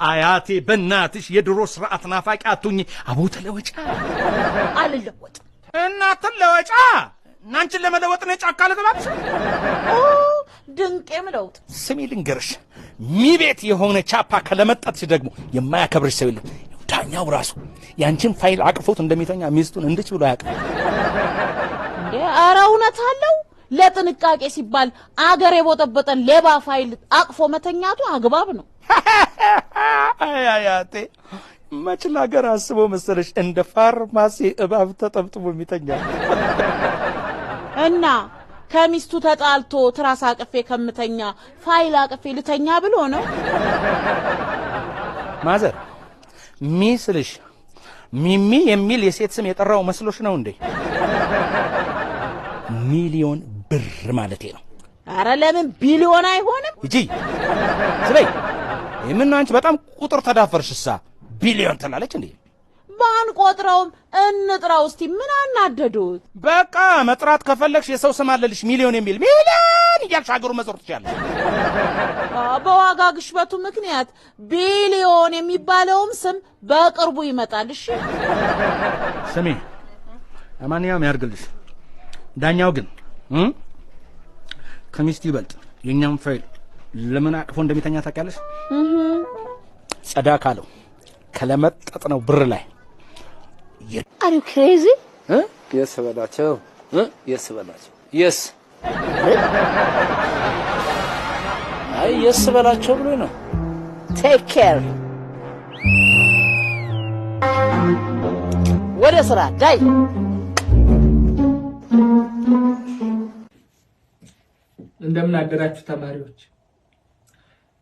አያቴ በእናትሽ የድሮ ስርዓት ናፋቂ አቱኝ አቦ ተለወጫ አልለወጥ እናትን ለወጫ እናንቺን ለመለወጥ ነው ጫካ ለገባብሽ ድንቄም ለውጥ ስሚ ልንገርሽ ሚቤት የሆነ ቻፓ ከለመጣትሽ ደግሞ የማያከብርሽ ሰው የለም ዳኛው ራሱ ያንቺን ፋይል አቅፎት እንደሚተኛ ሚስቱን እንድች ብሎ ያቀ እንዴ አራውነት አለው ለጥንቃቄ ሲባል አገር የቦጠበጠን ሌባ ፋይል አቅፎ መተኛቱ አግባብ ነው አያያቴ መችላ ሀገር አስቦ መሰለሽ እንደ ፋርማሲ እባብ ተጠምጥሞ የሚተኛ እና ከሚስቱ ተጣልቶ ትራስ አቅፌ ከምተኛ ፋይል አቅፌ ልተኛ ብሎ ነው ማዘር ሚስልሽ ሚሚ የሚል የሴት ስም የጠራው መስሎሽ ነው እንዴ ሚሊዮን ብር ማለቴ ነው አረ ለምን ቢሊዮን አይሆንም እጂ ስለይ የምን አንቺ በጣም ቁጥር ተዳፈርሽሳ ቢሊዮን ተላለች እንዴ ባን ቆጥረውም እንጥራው እስቲ ምን አናደዱት በቃ መጥራት ከፈለግሽ የሰው ስም አለልሽ ሚሊዮን የሚል ሚሊዮን እያልሽ ሀገሩ መዞር ትችያለሽ በዋጋ ግሽበቱ ምክንያት ቢሊዮን የሚባለውም ስም በቅርቡ ይመጣል እሺ ስሚ ለማንኛውም ያርግልሽ ዳኛው ግን ከሚስቱ ይበልጥ የኛም ፋይል ለምን አቅፎ እንደሚተኛ ታውቂያለሽ ጸዳ ካለው ከለመጠጥ ነው ብር ላይ Are you crazy? Yes በላቸው yes በላቸው yes አይ yes በላቸው ብሎ ነው Take care. ወደ ስራ ዳይ እንደምን አደራችሁ ተማሪዎች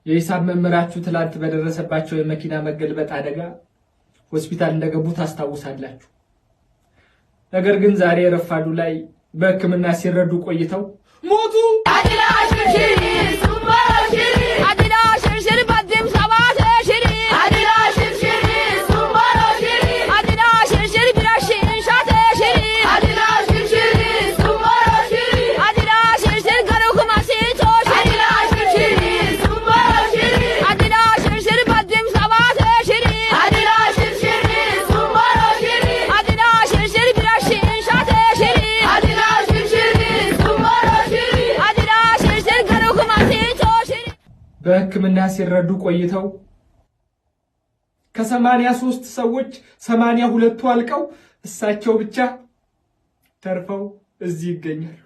የሂሳብ መምህራችሁ ትላንት በደረሰባቸው የመኪና መገልበጥ አደጋ ሆስፒታል እንደገቡ ታስታውሳላችሁ ነገር ግን ዛሬ ረፋዱ ላይ በሕክምና ሲረዱ ቆይተው ሞቱ በሕክምና ሲረዱ ቆይተው ከ83 ሰዎች 82ቱ አልቀው እሳቸው ብቻ ተርፈው እዚህ ይገኛሉ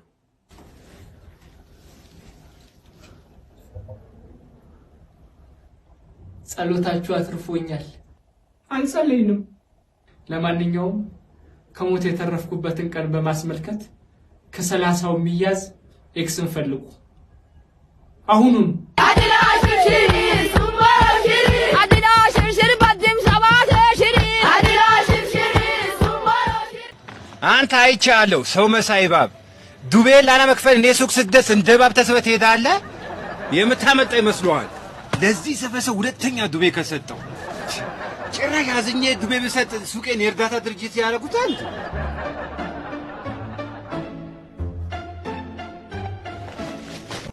ጸሎታችሁ አትርፎኛል አንጸልይንም ለማንኛውም ከሞት የተረፍኩበትን ቀን በማስመልከት ከ30ው ሚያዝ ኤክስን ፈልጉ አሁኑን አንተ አይቻለሁ ሰው መሳይ እባብ ዱቤን ላለመክፈል እኔ ሱቅ ስደስ እንደ እባብ ተስበህ ትሄዳለህ የምታመጣ ይመስልሃል ለዚህ ሰፈሰው ሁለተኛ ዱቤ ከሰጠው ጭራሽ አዝኜ ዱቤ ብሰጥ ሱቄን የእርዳታ ድርጅት ያደርጉታል